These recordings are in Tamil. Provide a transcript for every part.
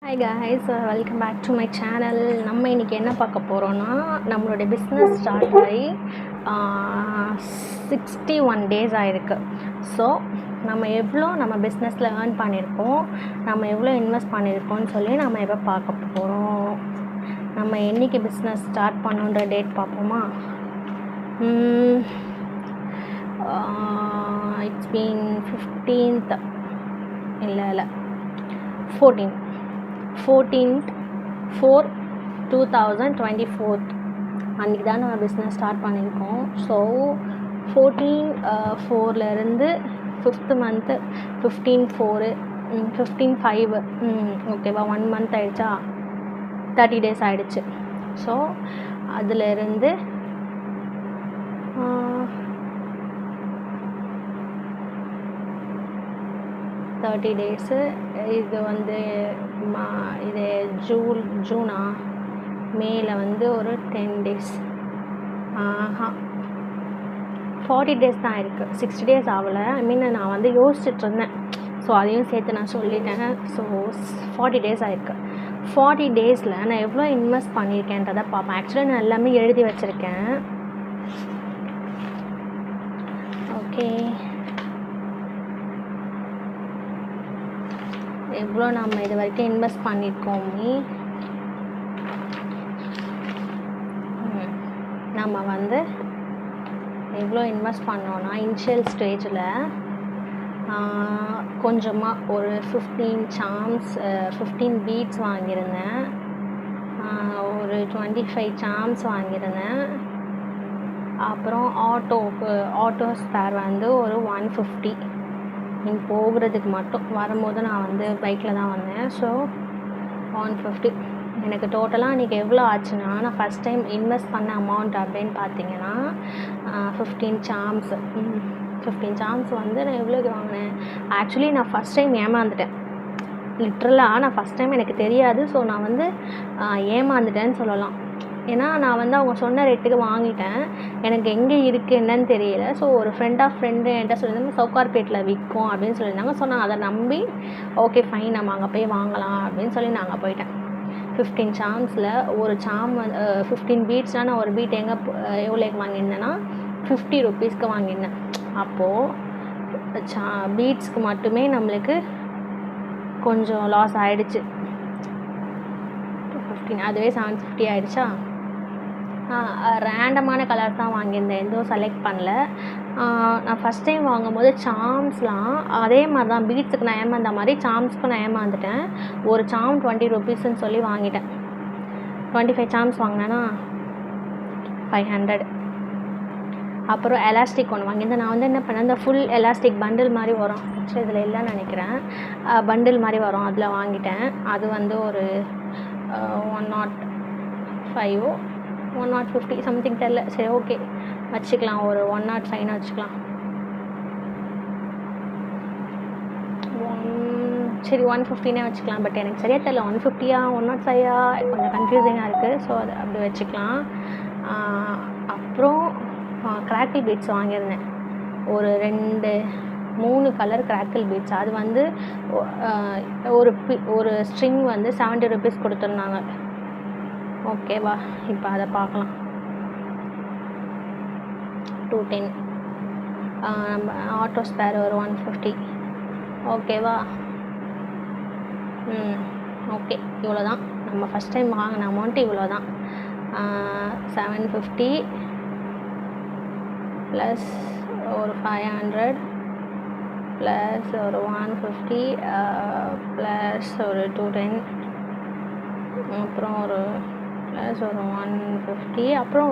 Hi guys, welcome back to my channel. நம்ம இன்னைக்கு என்ன பார்க்க போகிறோன்னா நம்மளுடைய பிஸ்னஸ் ஸ்டார்ட் ஆகி 61 days ஆகிருக்கு. ஸோ நம்ம பிஸ்னஸில் ஏர்ன் பண்ணியிருக்கோம், நம்ம எவ்வளோ இன்வெஸ்ட் பண்ணியிருக்கோம்னு சொல்லி நம்ம இப்போ பார்க்க போகிறோம். நம்ம என்றைக்கு பிஸ்னஸ் ஸ்டார்ட் பண்ணுன்ற டேட் பார்ப்போமா? இட்ஸ் பீன் 15th இல்லை 14/4/2024 அன்றைக்கி தான் நம்ம பிஸ்னஸ் ஸ்டார்ட் பண்ணியிருக்கோம். ஸோ 14/4லேருந்து 5th month 15/4 15/5 ஓகேவா, 1 month ஆகிடுச்சா, 30 days ஆகிடுச்சு. ஸோ அதிலேருந்து 30 days. இது வந்து இது ஜூனா மேல வந்து ஒரு 10 days 40 days தான் இருக்குது, 60 days ஆகலை. நான் வந்து யோசிச்சுட்டு இருந்தேன், ஸோ அதையும் சேர்த்து நான் சொல்லிட்டேன். ஸோ 40 days ஆகிருக்கு. 40 daysல நான் எவ்வளோ இன்வெஸ்ட் பண்ணியிருக்கேன்றதை பார்ப்பேன். ஆக்சுவலாக நான் எல்லாமே எழுதி வச்சுருக்கேன். ஓகே, எவ்வளோ நம்ம இது வரைக்கும் இன்வெஸ்ட் பண்ணியிருக்கோமே. நம்ம வந்து எவ்வளோ இன்வெஸ்ட் பண்ணோன்னா, இனிஷியல் ஸ்டேஜில் கொஞ்சமாக ஒரு 15 சாம்ஸ் 15 பீட்ஸ் வாங்கியிருந்தேன், ஒரு 25 சாம்ஸ் வாங்கியிருந்தேன். அப்புறம் ஆட்டோ ஸ்பேர் வந்து ஒரு 150 போகிறதுக்கு மட்டும். வரும்போது நான் வந்து பைக்கில் தான் வந்தேன். ஸோ 150 எனக்கு டோட்டலாக அன்றைக்கி எவ்வளோ ஆச்சுன்னா, நான் ஃபஸ்ட் டைம் இன்வெஸ்ட் பண்ண அமௌண்ட் அப்படின்னு பார்த்தீங்கன்னா 15 சாம்ஸ் வந்து நான் எவ்வளோக்கு வாங்கினேன். ஆக்சுவலி நான் ஃபஸ்ட் டைம் ஏமாந்துட்டேன். லிட்ரலாக நான் ஃபஸ்ட் டைம் எனக்கு தெரியாது. ஸோ நான் வந்து ஏமாந்துட்டேன்னு சொல்லலாம். ஏன்னா நான் வந்து அவங்க சொன்ன ரேட்டுக்கு வாங்கிட்டேன், எனக்கு எங்கே இருக்குது என்னன்னு தெரியல. ஸோ ஒரு ஃப்ரெண்டு என்கிட்ட சொல்லியிருந்தாங்க, சவுகார்பேட்டில் விற்கும் அப்படின்னு சொல்லியிருந்தாங்க. ஸோ நான் அதை நம்பி ஓகே ஃபைன் நம்ம அங்கே போய் வாங்கலாம் அப்படின்னு சொல்லி நாங்கள் போயிட்டேன். 15 சாம்ஸில் ஒரு சாம் 15 பீட்ஸ்னால் நான் ஒரு பீட் எவ்வளோக்கு வாங்கியிருந்தேன்னா 50 rupeesக்கு வாங்கியிருந்தேன். அப்போது பீட்ஸ்க்கு மட்டுமே நம்மளுக்கு கொஞ்சம் லாஸ் ஆகிடுச்சு. 15 அதுவே 750 ஆகிடுச்சா. ரேண்டமான கலர்ஸ் தான் வாங்கியிருந்தேன், எதுவும் செலக்ட் பண்ணல. நான் ஃபஸ்ட் டைம் வாங்கும்போது சாம்ஸ்லாம் அதே மாதிரி தான், பீட்ஸுக்கு நான் ஏமாந்த மாதிரி சாம்ஸ்க்கு நான் ஏமாந்துட்டேன். ஒரு சாம் 20 rupeesன்னு சொல்லி வாங்கிட்டேன். 25 சாம்ஸ் வாங்கினேன்னா 500. அப்புறம் எலாஸ்டிக் ஒன்று வாங்கியிருந்தேன். நான் வந்து என்ன பண்ணேன், இந்த ஃபுல் எலாஸ்டிக் பண்டில் மாதிரி வரும், ஆக்சுவலி இதில் இல்லைன்னு நினைக்கிறேன், பண்டில் மாதிரி வரும், அதில் வாங்கிட்டேன். அது வந்து ஒரு 105 150 சம்திங் தெரில. சரி ஓகே வச்சுக்கலாம், ஒரு 105 வச்சுக்கலாம். சரி 150 வச்சுக்கலாம். பட் எனக்கு சரியாக தெரில 150 105 கொஞ்சம் கன்ஃபியூசிங்காக இருக்குது. ஸோ அது அப்படி வச்சுக்கலாம். அப்புறம் கிராக்கிள் பீட்ஸ் வாங்கியிருந்தேன், ஒரு 2-3 கலர் கிராக்கிள் பீட்ஸ். அது வந்து ஒரு ஸ்ட்ரிங் வந்து 70 rupees கொடுத்துருந்தாங்க. ஓகேவா, இப்போ அதை பார்க்கலாம். 210. நம்ம ஆட்டோ ஸ்பேர் ஒரு 150. ஓகேவா. ஓகே, இவ்வளோ தான் நம்ம ஃபஸ்ட் டைம் வாங்கின அமௌண்ட்டு. இவ்வளோ தான். 750 ப்ளஸ் ஒரு 500 ப்ளஸ் ஒரு 150 ப்ளஸ் ஒரு 210 அப்புறம் ஒரு ப்ளஸ் ஒரு 150. அப்புறம்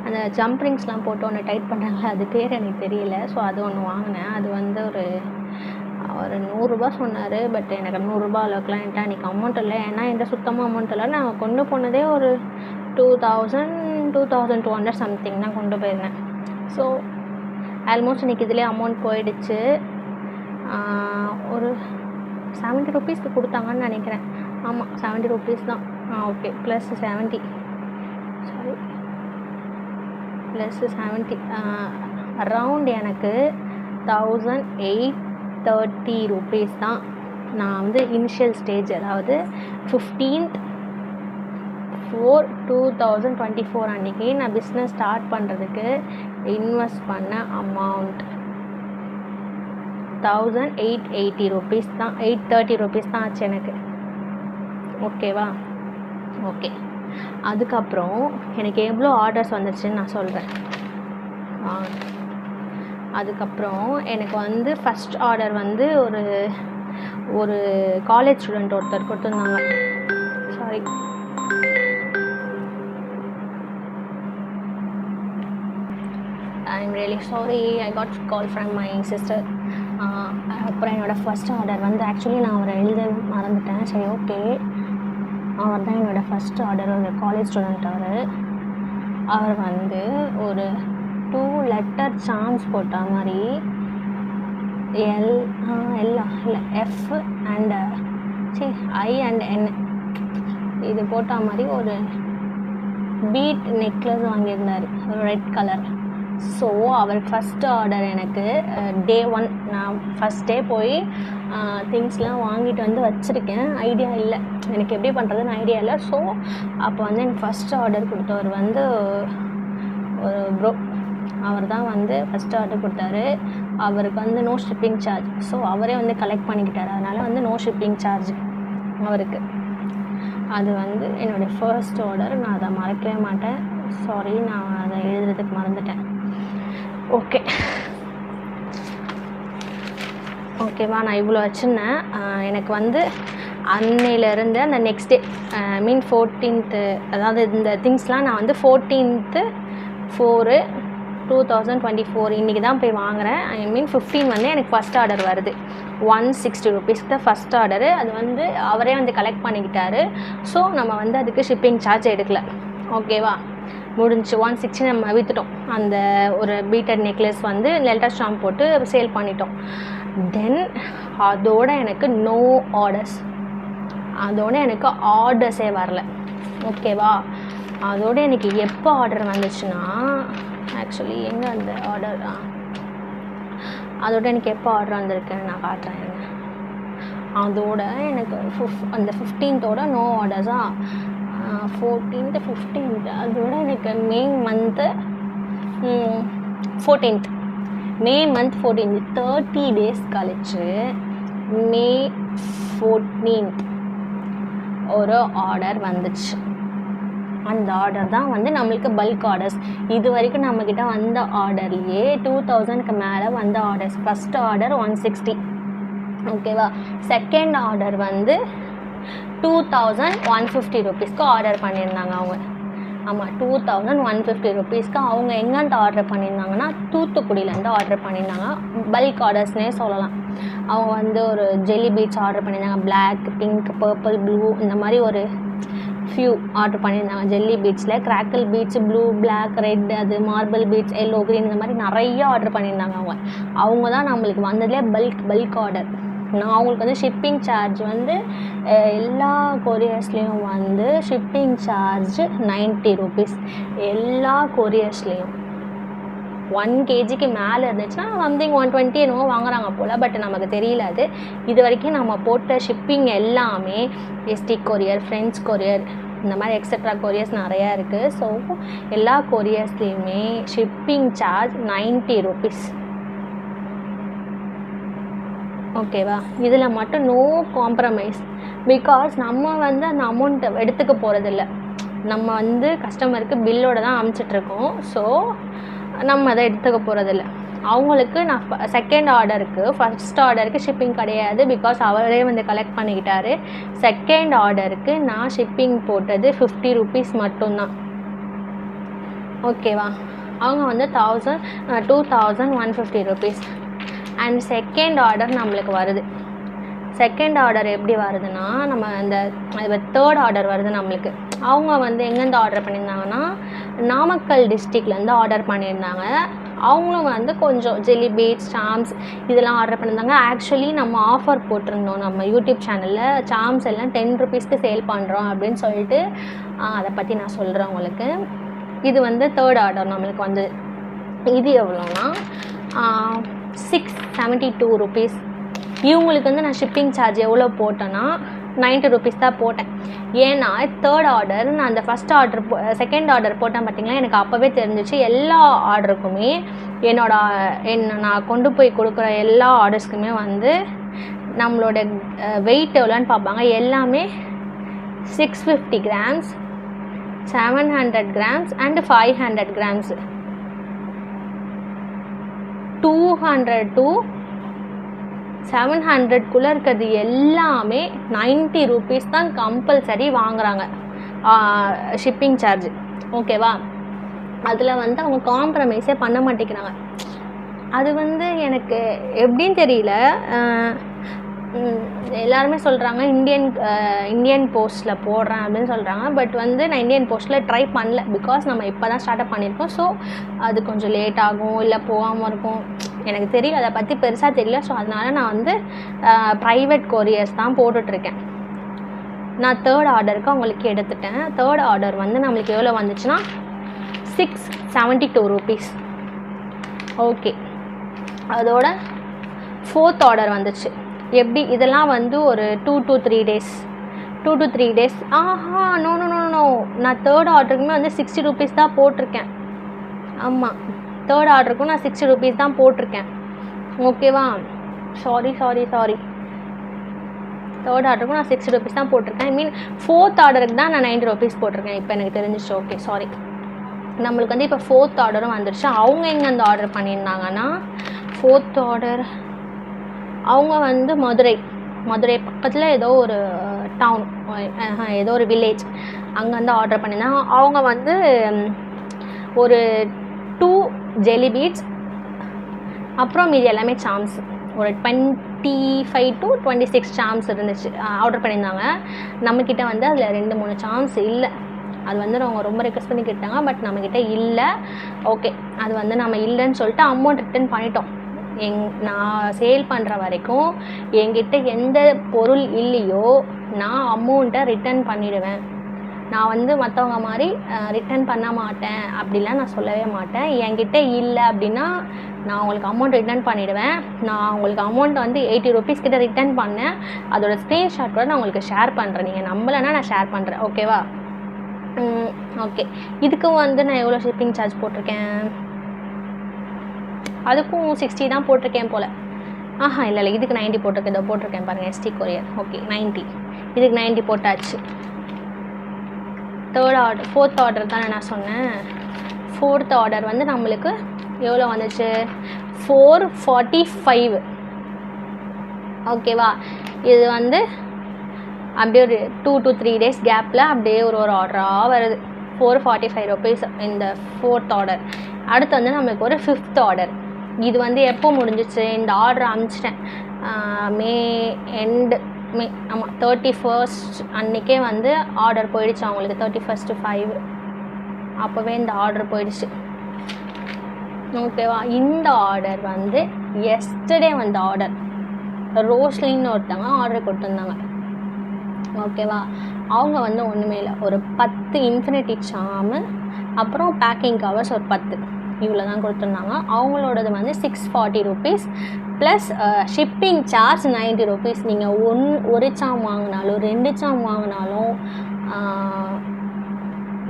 அந்த ஜம்ப் ரிங்ஸ்லாம் போட்டு ஒன்று டைட் பண்ணுறாங்களே, அது பேர் எனக்கு தெரியல. ஸோ அது ஒன்று வாங்கினேன். அது வந்து ஒரு 100 ரூபா சொன்னார். பட் எனக்கு 100 ரூபா அளவுக்குலாம் என்கிட்ட அன்றைக்கி அமௌண்ட் இல்லை. ஏன்னா என்கிட்ட சுத்தமாக அமௌண்ட் இல்லை. நான் கொண்டு போனதே ஒரு 2200 சம்திங் தான் கொண்டு போயிருந்தேன். ஸோ ஆல்மோஸ்ட் இன்றைக்கி இதிலே அமௌண்ட் போயிடுச்சு. ஒரு 70 rupeesக்கு கொடுத்தாங்கன்னு நினைக்கிறேன். ஆமாம் 70 rupees தான். ஓகே, ப்ளஸ் 70 அரவுண்ட் எனக்கு 1830 rupees தான் நான் வந்து இனிஷியல் ஸ்டேஜ், அதாவது 15/4/2024 அன்றைக்கி நான் பிஸ்னஸ் ஸ்டார்ட் பண்ணுறதுக்கு இன்வெஸ்ட் பண்ண அமௌண்ட் 1880 rupees தான், 830 rupees தான் ஆச்சு எனக்கு. ஓகேவா? ஓகே. அதுக்கப்புறம் எனக்கு எவ்வளோ ஆர்டர்ஸ் வந்துருச்சுன்னு நான் சொல்கிறேன். அதுக்கப்புறம் எனக்கு வந்து ஃபஸ்ட் ஆர்டர் வந்து ஒரு காலேஜ் ஸ்டூடெண்ட் ஒருத்தர் கொடுத்துருந்தாங்க. Sorry, I am really sorry, I got call from my sister. அப்புறம் என்னோடய ஃபஸ்ட் ஆர்டர் வந்து ஆக்சுவலி நான் அவரை எழுத மறந்துட்டேன். சரி, ஓகே. அவர் தான் என்னோடய ஃபஸ்ட் ஆர்டர், ஒரு காலேஜ் ஸ்டூடெண்ட். அவர் வந்து ஒரு 2 லெட்டர் சார்ம்ஸ் போட்ட மாதிரி எஃப் அண்ட் ஐ அண்ட் என் இது போட்ட மாதிரி ஒரு பீட் நெக்லஸ் வாங்கியிருந்தார், ஒரு ரெட் கலர். ஸோ அவர் ஃபஸ்ட் ஆர்டர் எனக்கு டே 1, நான் ஃபஸ்ட் டே போய் திங்ஸ்லாம் வாங்கிட்டு வந்து வச்சுருக்கேன். ஐடியா இல்லை எனக்கு எப்படி பண்ணுறதுன்னு, ஐடியா இல்லை. ஸோ அப்போ வந்து எனக்கு ஃபஸ்ட் ஆர்டர் கொடுத்தவர் வந்து ஒரு ப்ரோ, அவர் தான் வந்து ஃபஸ்ட் ஆர்டர் கொடுத்தாரு. அவருக்கு வந்து நோ ஷிப்பிங் சார்ஜ். ஸோ அவரே வந்து கலெக்ட் பண்ணிக்கிட்டார், அதனால் வந்து நோ ஷிப்பிங் சார்ஜ் அவருக்கு. அது வந்து என்னுடைய ஃபர்ஸ்ட் ஆர்டர். நான் அதை மறக்கவே மாட்டேன். சாரி, நான் அதை எழுதுறதுக்கு மறந்துட்டேன். ஓகேவா? நான் இவ்வளோ வச்சுருந்தேன். எனக்கு வந்து அன்னையிலேருந்து அந்த நெக்ஸ்ட் டே மீன் 14th, அதாவது இந்த திங்ஸ்லாம் நான் வந்து 14/4/2024 இன்றைக்கி தான் போய் வாங்குகிறேன். ஐ மீன் 15 வந்து எனக்கு ஃபஸ்ட் ஆர்டர் வருது. 160 rupees தான் ஃபஸ்ட் ஆர்டரு. அது வந்து அவரே வந்து கலெக்ட் பண்ணிக்கிட்டாரு. ஸோ நம்ம வந்து அதுக்கு ஷிப்பிங் சார்ஜ் எடுக்கலை. ஓகேவா? முடிஞ்சு 160 நம்ம விற்றுட்டோம். அந்த ஒரு பீட்டட் நெக்லஸ் வந்து லெட்டர் ஸ்டாம்ப் போட்டு சேல் பண்ணிட்டோம். தென் அதோட எனக்கு நோ ஆர்டர்ஸ், அதோட எனக்கு ஆர்டர்ஸே வரல. ஓகேவா? அதோட எனக்கு எப்போ ஆர்டர் வந்துச்சுன்னா, ஆக்சுவலி எங்கே அந்த ஆர்டர், அதோட எனக்கு எப்போ ஆர்டர் வந்திருக்குன்னு நான் காட்டுறேன். அதோட எனக்கு அந்த 15th நோ ஆர்டர்ஸா, 14th 15th அதோட எனக்கு மே மந்த் 14th 30 டேஸ் கழிச்சு மே 14th ஒரு ஆர்டர் வந்துச்சு. அந்த ஆர்டர் தான் வந்து நம்மளுக்கு பல்க் ஆர்டர்ஸ். இது வரைக்கும் நம்மக்கிட்ட வந்த ஆர்டர்லேயே 2000க்கு மேலே வந்த ஆர்டர்ஸ். First order 160. ஓகேவா? செகண்ட் ஆர்டர் வந்து 2150 rupeesக்கு ஆர்டர் பண்ணியிருந்தாங்க அவங்க. ஆமாம், 2150 rupeesக்கு அவங்க எங்கேருந்து ஆர்டர் பண்ணியிருந்தாங்கன்னா தூத்துக்குடியிலேருந்து ஆர்டர் பண்ணியிருந்தாங்க. பல்க் ஆர்டர்ஸ்னே சொல்லலாம். அவங்க வந்து ஒரு ஜெல்லி பீட்ஸ் ஆர்டர் பண்ணியிருந்தாங்க, பிளாக், பிங்க், பர்பிள், ப்ளூ, இந்த மாதிரி ஒரு ஃபியூ ஆர்டர் பண்ணியிருந்தாங்க. ஜெல்லி பீட்ஸில் crackle beads, blue, black, red, அது மார்பிள் பீட்ஸ், எல்லோ, க்ரீன், இந்த மாதிரி நிறைய ஆர்டர் பண்ணியிருந்தாங்க. அவங்க தான் நம்மளுக்கு வந்ததுலேயே பல்க் ஆர்டர். நான் அவங்களுக்கு வந்து ஷிப்பிங் சார்ஜ் வந்து எல்லா கொரியர்ஸ்லேயும் வந்து ஷிப்பிங் சார்ஜ் 90 rupees. எல்லா கொரியர்ஸ்லேயும் 1 kgக்கு மேலே இருந்துச்சுன்னா சம்திங் 120 என்னவோ வாங்குறாங்க போல். பட் நமக்கு தெரியல அது. இது வரைக்கும் நம்ம போட்ட ஷிப்பிங் எல்லாமே எஸ்டி கொரியர், ஃப்ரெண்ட்ஸ் கொரியர், இந்த மாதிரி எக்ஸட்ரா கொரியர்ஸ் நிறையா இருக்குது. ஸோ எல்லா கொரியர்ஸ்லேயுமே ஷிப்பிங் சார்ஜ் 90 rupees. ஓகேவா? இதில் மட்டும் நோ காம்ப்ரமைஸ். பிகாஸ் நம்ம வந்து அந்த அமௌண்ட்டை எடுத்துக்க போகிறதில்ல. நம்ம வந்து கஸ்டமருக்கு பில்லோடு தான் அனுப்பிச்சிட்ருக்கோம். ஸோ நம்ம அதை எடுத்துக்க போகிறதில்ல. அவங்களுக்கு நான் செகண்ட் ஆர்டருக்கு, ஃபஸ்ட் ஆர்டருக்கு ஷிப்பிங் கிடையாது. பிகாஸ் அவரே வந்து கலெக்ட் பண்ணிக்கிட்டாரு. செகண்ட் ஆர்டருக்கு நான் ஷிப்பிங் போட்டது 50 rupees மட்டும்தான். ஓகேவா? அவங்க வந்து 2150 rupees. அண்ட் செகண்ட் ஆர்டர் நம்மளுக்கு வருது. செகண்ட் ஆர்டர் எப்படி வருதுன்னா, நம்ம அந்த தேர்ட் ஆர்டர் வருது நம்மளுக்கு. அவங்க வந்து எங்கேருந்து ஆர்டர் பண்ணியிருந்தாங்கன்னா நாமக்கல் டிஸ்ட்ரிக்ட்லேருந்து ஆர்டர் பண்ணியிருந்தாங்க. அவங்களும் வந்து கொஞ்சம் ஜெல்லி பீட்ஸ், சாம்ஸ் இதெல்லாம் ஆர்டர் பண்ணியிருந்தாங்க. ஆக்சுவலி நம்ம ஆஃபர் போட்டிருந்தோம் நம்ம யூடியூப் சேனலில், சாம்ஸ் எல்லாம் 10 rupeesக்கு சேல் பண்ணுறோம் அப்படின்னு சொல்லிட்டு. அதை பற்றி நான் சொல்கிறேன் உங்களுக்கு. இது வந்து தேர்ட் ஆர்டர் நம்மளுக்கு வந்து. இது எவ்வளோன்னா 672 rupees. இவங்களுக்கு வந்து நான் ஷிப்பிங் சார்ஜ் எவ்வளோ போட்டேன்னா 90 rupees தான் போட்டேன். ஏன்னா தேர்ட் ஆர்டர் நான் அந்த ஃபஸ்ட் ஆர்டர் செகண்ட் ஆர்டர் போட்டேன் பார்த்தீங்களா, எனக்கு அப்போவே தெரிஞ்சிச்சு எல்லா ஆர்டருக்குமே நான் கொண்டு போய் கொடுக்குற எல்லா ஆர்டர்ஸ்க்குமே வந்து நம்மளோட வெயிட் எவ்வளோன்னு பார்ப்பாங்க. எல்லாமே 650 grams, 700 grams and 500 grams. 200 to 700 இருக்கிறது எல்லாமே 90 rupees தான் கம்பல்சரி வாங்குறாங்க ஷிப்பிங் சார்ஜ். ஓகேவா? அதில் வந்து அவங்க காம்ப்ரமைஸே பண்ண மாட்டேங்கிறாங்க. அது வந்து எனக்கு எப்படின்னு தெரியல. எல்லாருமே சொல்கிறாங்க இந்தியன் போஸ்ட்டில் போடுறேன் அப்படின்னு சொல்கிறாங்க. பட் வந்து நான் இந்தியன் போஸ்ட்டில் ட்ரை பண்ணல. பிகாஸ் நம்ம இப்போ தான் ஸ்டார்ட் பண்ணியிருக்கோம். ஸோ அது கொஞ்சம் லேட் ஆகும், இல்லை போகாமல் இருக்கும், எனக்கு தெரியல, அதை பற்றி பெருசாக தெரியல. ஸோ அதனால் நான் வந்து ப்ரைவேட் கொரியர்ஸ் தான் போட்டுட்ருக்கேன். நான் தேர்ட் ஆர்டருக்கு அவங்களுக்கு எடுத்துட்டேன். தேர்ட் ஆர்டர் வந்து நம்மளுக்கு எவ்வளோ வந்துச்சுன்னா 672 rupees. ஓகே, அதோட ஃபோர்த் ஆர்டர் வந்துச்சு. எப்படி இதெல்லாம் வந்து ஒரு 2 to 3 days. ஆஹா, நோ, நான் தேர்ட் ஆர்டருக்குமே வந்து 60 rupees தான் போட்டிருக்கேன். ஆமாம், தேர்ட் ஆர்டருக்கும் நான் 60 rupees தான் போட்டிருக்கேன். ஓகேவா? சாரி, தேர்ட் ஆர்டருக்கும் நான் 60 rupees தான் போட்டிருக்கேன். ஐ மீன் ஃபோர்த் ஆர்டருக்கு தான் நான் 90 rupees போட்டிருக்கேன். இப்போ எனக்கு தெரிஞ்சிச்சு. Okay, sorry. நம்மளுக்கு வந்து இப்போ ஃபோர்த் ஆர்டரும் வந்துடுச்சு. அவங்க எங்கே அந்த ஆர்டர் பண்ணியிருந்தாங்கன்னா, ஃபோர்த் ஆர்டர் அவங்க வந்து மதுரை பக்கத்தில் ஏதோ ஒரு டவுன், ஏதோ ஒரு வில்லேஜ், அங்கே வந்து ஆர்டர் பண்ணியிருந்தாங்க. அவங்க வந்து ஒரு 2 jelly beads, அப்புறம் மீதி எல்லாமே சாம்ஸ், ஒரு 25 to 26 சாம்ஸ் இருந்துச்சு ஆர்டர் பண்ணியிருந்தாங்க. நம்மக்கிட்ட வந்து அதில் 2-3 சாம்ஸ் இல்லை. அது வந்து அவங்க ரொம்ப ரெக்வஸ்ட் பண்ணி கேட்டாங்க. பட் நம்மக்கிட்ட இல்லை. ஓகே, அது வந்து நம்ம இல்லைன்னு சொல்லிட்டு அமௌண்ட் ரிட்டன் பண்ணிட்டோம். நான் சேல் பண்ணுற வரைக்கும் என்கிட்ட எந்த பொருள் இல்லையோ நான் அமௌண்ட்டை ரிட்டன் பண்ணிடுவேன். நான் வந்து மற்றவங்க மாதிரி ரிட்டன் பண்ண மாட்டேன், அப்படிலாம் நான் சொல்லவே மாட்டேன். என்கிட்ட இல்லை அப்படின்னா நான் உங்களுக்கு அமௌண்ட் ரிட்டன் பண்ணிவிடுவேன். நான் உங்களுக்கு அமௌண்ட்டை வந்து 80 rupees கிட்ட ரிட்டன் பண்ணேன். அதோட ஸ்க்ரீன்ஷாட் கூட நான் உங்களுக்கு ஷேர் பண்ணுறேன். நீங்கள் நம்பலைன்னா நான் ஷேர் பண்ணுறேன். ஓகேவா? ஓகே, இதுக்கும் வந்து நான் எவ்வளோ ஷிப்பிங் சார்ஜ் போட்டிருக்கேன்? அதுக்கும் 60 தான் போட்டிருக்கேன் போல். ஆஹா, இல்லை, இதுக்கு 90 போட்டிருக்கேன். இதை போட்டிருக்கேன் பாருங்கள், ST கொரியர். ஓகே, 90, இதுக்கு 90 போட்டாச்சு. ஃபோர்த் ஆர்டர் தானே நான் சொன்னேன். ஃபோர்த் ஆர்டர் வந்து நம்மளுக்கு எவ்வளோ வந்துச்சு? 445. ஓகேவா? இது வந்து அப்படியே ஒரு 2 to 3 days கேப்பில் அப்படியே ஒரு ஆர்டராக வருது. 445 rupees இந்த ஃபோர்த் ஆர்டர். அடுத்து வந்து நம்மளுக்கு ஒரு ஃபிஃப்த் ஆர்டர். இது வந்து எப்போ முடிஞ்சிச்சு? இந்த ஆர்டர் அனுப்பிச்சிட்டேன் மே எண்டு, ஆமாம் 31st அன்றைக்கே வந்து ஆர்டர் போயிடுச்சு அவங்களுக்கு. 31st 5 அப்போவே இந்த ஆர்டர் போயிடுச்சு. ஓகேவா? இந்த ஆர்டர் வந்து எஸ்டர்டே வந்த ஆர்டர். ரோஸ்லின்னு ஒருத்தவங்க ஆர்டர் கொடுத்துருந்தாங்க. ஓகேவா? அவங்க வந்து ஒன்றுமே இல்லை, ஒரு 10 இன்ஃபினிட்டி சாமு, அப்புறம் பேக்கிங் கவர்ஸ் ஒரு 10, இவ்வளோ தான் கொடுத்துருந்தாங்க. அவங்களோடது வந்து 640 rupees plus shipping charge 90 rupees. நீங்கள் ஒரு சாம் வாங்கினாலும் 2 சாம் வாங்கினாலும்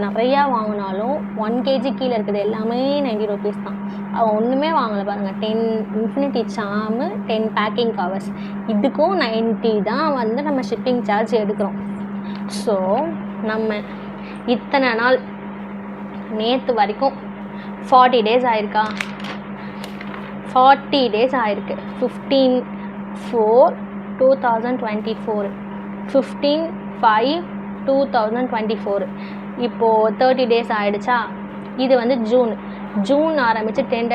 நிறையா வாங்கினாலும் 1 kg கீழே இருக்குது எல்லாமே 90 rupees தான். அவன் ஒன்றுமே வாங்கலை பாருங்கள். 10 இன்ஃபினிட்டி சாமு, 10 பேக்கிங் கவர்ஸ், இதுக்கும் 90 தான் வந்து நம்ம ஷிப்பிங் சார்ஜ் எடுக்கிறோம். ஸோ நம்ம இத்தனை நாள் நேற்று வரைக்கும் 40 days ஆயிருக்கா? 40 days ஆயிருக்கு. 15/4/2024, 15/5/2024. இப்போது 30 days ஆகிடுச்சா? இது வந்து ஜூன் ஆரம்பித்து 10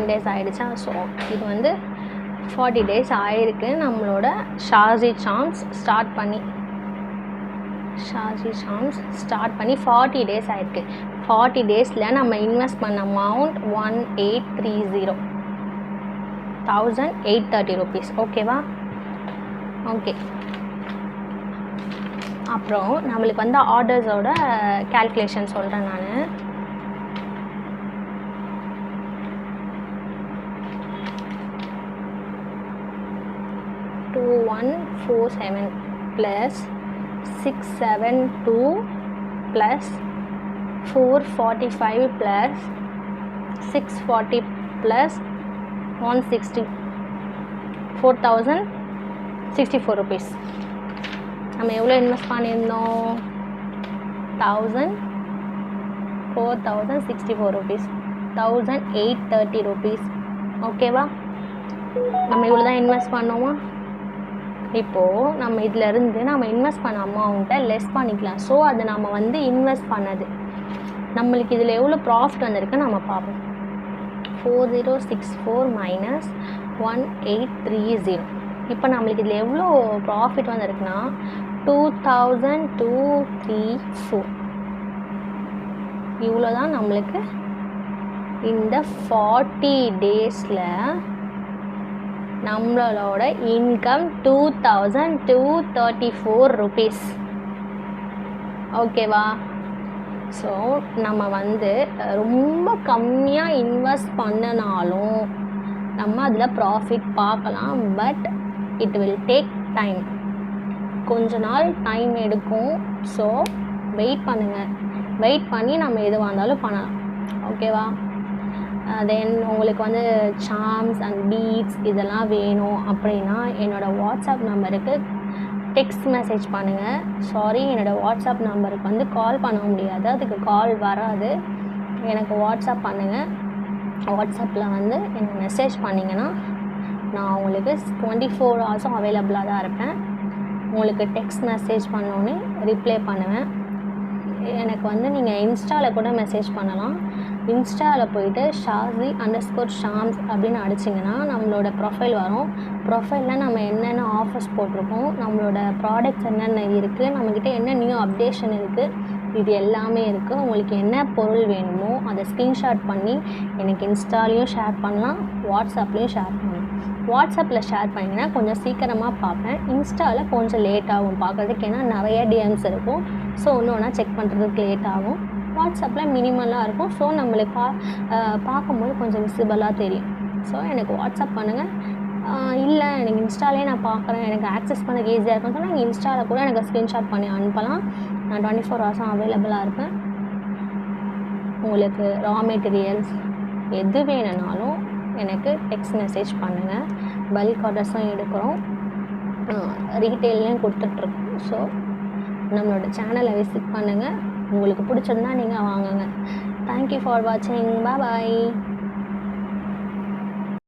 days ஆகிடுச்சா? ஸோ இது வந்து 40 days ஆகிருக்கு நம்மளோட ஷாஜி சாம்ஸ் ஸ்டார்ட் பண்ணி 40 days ஆகிருக்கு. 40 daysல நம்ம இன்வெஸ்ட் பண்ண அமௌண்ட் 1830 rupees. ஓகேவா? ஓகே, அப்புறம் நம்மளுக்கு வந்து ஆர்டர்ஸோட கேல்குலேஷன் சொல்கிறேன் நான். 147 plus 672 plus 445 plus 640 plus 160 4064 rupees. நம்ம எவ்வளோ இன்வெஸ்ட் பண்ணியிருந்தோம்? 4064 rupees, 1830 rupees. ஓகேவா? நம்ம இவ்வளோ தான் இன்வெஸ்ட் பண்ணோமா? இப்போது நம்ம இதிலேருந்து நம்ம இன்வெஸ்ட் பண்ண அமௌண்ட்டை லெஸ் பண்ணிக்கலாம். ஸோ அது நம்ம வந்து இன்வெஸ்ட் பண்ணது. நம்மளுக்கு இதில் எவ்வளோ ப்ராஃபிட் வந்திருக்கு நம்ம பார்ப்போம். 4064 minus 1830. இப்போ நம்மளுக்கு இதில் எவ்வளோ ப்ராஃபிட் வந்திருக்குன்னா 2234. இவ்வளோ தான் நம்மளுக்கு இந்த 40 டேஸில் நம்மளோட இன்கம் 2234 rupees. ஓகேவா? ஸோ நம்ம வந்து ரொம்ப கம்மியாக இன்வெஸ்ட் பண்ணினாலும் நம்ம அதில் ப்ராஃபிட் பார்க்கலாம். But it will take time. கொஞ்ச நாள் டைம் எடுக்கும். ஸோ வெயிட் பண்ணுங்கள். வெயிட் பண்ணி நம்ம எதுவாக இருந்தாலும் பண்ணலாம். ஓகேவா? தென் உங்களுக்கு வந்து சார்ம்ஸ் அண்ட் பீட்ஸ் இதெல்லாம் வேணும் அப்படின்னா என்னோடய வாட்ஸ்அப் நம்பருக்கு டெக்ஸ்ட் மெசேஜ் பண்ணுங்கள். சாரி, என்னோடய வாட்ஸ்அப் நம்பருக்கு வந்து கால் பண்ண முடியாது, அதுக்கு கால் வராது. எனக்கு வாட்ஸ்அப் பண்ணுங்கள். வாட்ஸ்அப்பில் வந்து எனக்கு மெசேஜ் பண்ணிங்கன்னா நான் உங்களுக்கு 24 ஹவர்ஸும் அவைலபிளாக தான் இருப்பேன். உங்களுக்கு டெக்ஸ்ட் மெசேஜ் பண்ணோன்னே ரிப்ளை பண்ணுவேன். எனக்கு வந்து நீங்கள் இன்ஸ்டாவில் கூட மெசேஜ் பண்ணலாம். இன்ஸ்டாவில் போயிட்டு ஷாசி_ஷாம்ஸ் அப்படின்னு அடிச்சிங்கன்னா நம்மளோட ப்ரொஃபைல் வரும். ப்ரொஃபைலில் நம்ம என்னென்ன ஆஃபர்ஸ் போட்டிருக்கோம், நம்மளோட ப்ராடக்ட்ஸ் என்னென்ன இருக்குது, நம்மக்கிட்ட என்ன நியூ அப்டேஷன் இருக்குது, இது எல்லாமே இருக்குது. உங்களுக்கு என்ன பொருள் வேணுமோ அதை ஸ்க்ரீன்ஷாட் பண்ணி எனக்கு இன்ஸ்டாலையும் ஷேர் பண்ணலாம், வாட்ஸ்அப்லேயும் ஷேர் பண்ணலாம். வாட்ஸ்அப்பில் ஷேர் பண்ணிங்கன்னா கொஞ்சம் சீக்கிரமாக பார்ப்பேன். இன்ஸ்டாவில் கொஞ்சம் லேட் ஆகும் பார்க்குறதுக்கு, ஏன்னா நிறைய டிஎம்ஸ் இருக்கும். ஸோ ஒன்று ஒன்றா செக் பண்ணுறதுக்கு லேட் ஆகும். வாட்ஸ்அப்பில் மினிமலாக இருக்கும். ஸோ நம்மளுக்கு பார்க்கும்போது கொஞ்சம் விசிபிளாக தெரியும். ஸோ எனக்கு வாட்ஸ்அப் பண்ணுங்கள். இல்லை எனக்கு இன்ஸ்டாலே நான் பார்க்குறேன், எனக்கு ஆக்சஸ் பண்ண ஈஸியாக இருக்குன்னு சொன்னால் நீங்கள் இன்ஸ்டாவில் கூட எனக்கு ஸ்க்ரீன்ஷாட் பண்ணி அனுப்பலாம். நான் 24 ஹவர்ஸும் அவைலபிளாக இருப்பேன். உங்களுக்கு ரா மெட்டீரியல்ஸ் எது வேணுனாலும் எனக்கு டெக்ஸ்ட் மெசேஜ் பண்ணுங்கள். பல்க் ஆர்டர்ஸும் எடுக்கிறோம், ரீட்டெயிலையும் கொடுத்துட்ருக்கோம். ஸோ நம்மளோட சேனலை விசிட் பண்ணுங்கள். உங்களுக்கு பிடிச்சிருந்தா நீங்கள் வாங்குங்க. தேங்க்யூ ஃபார் வாட்சிங். பாய்.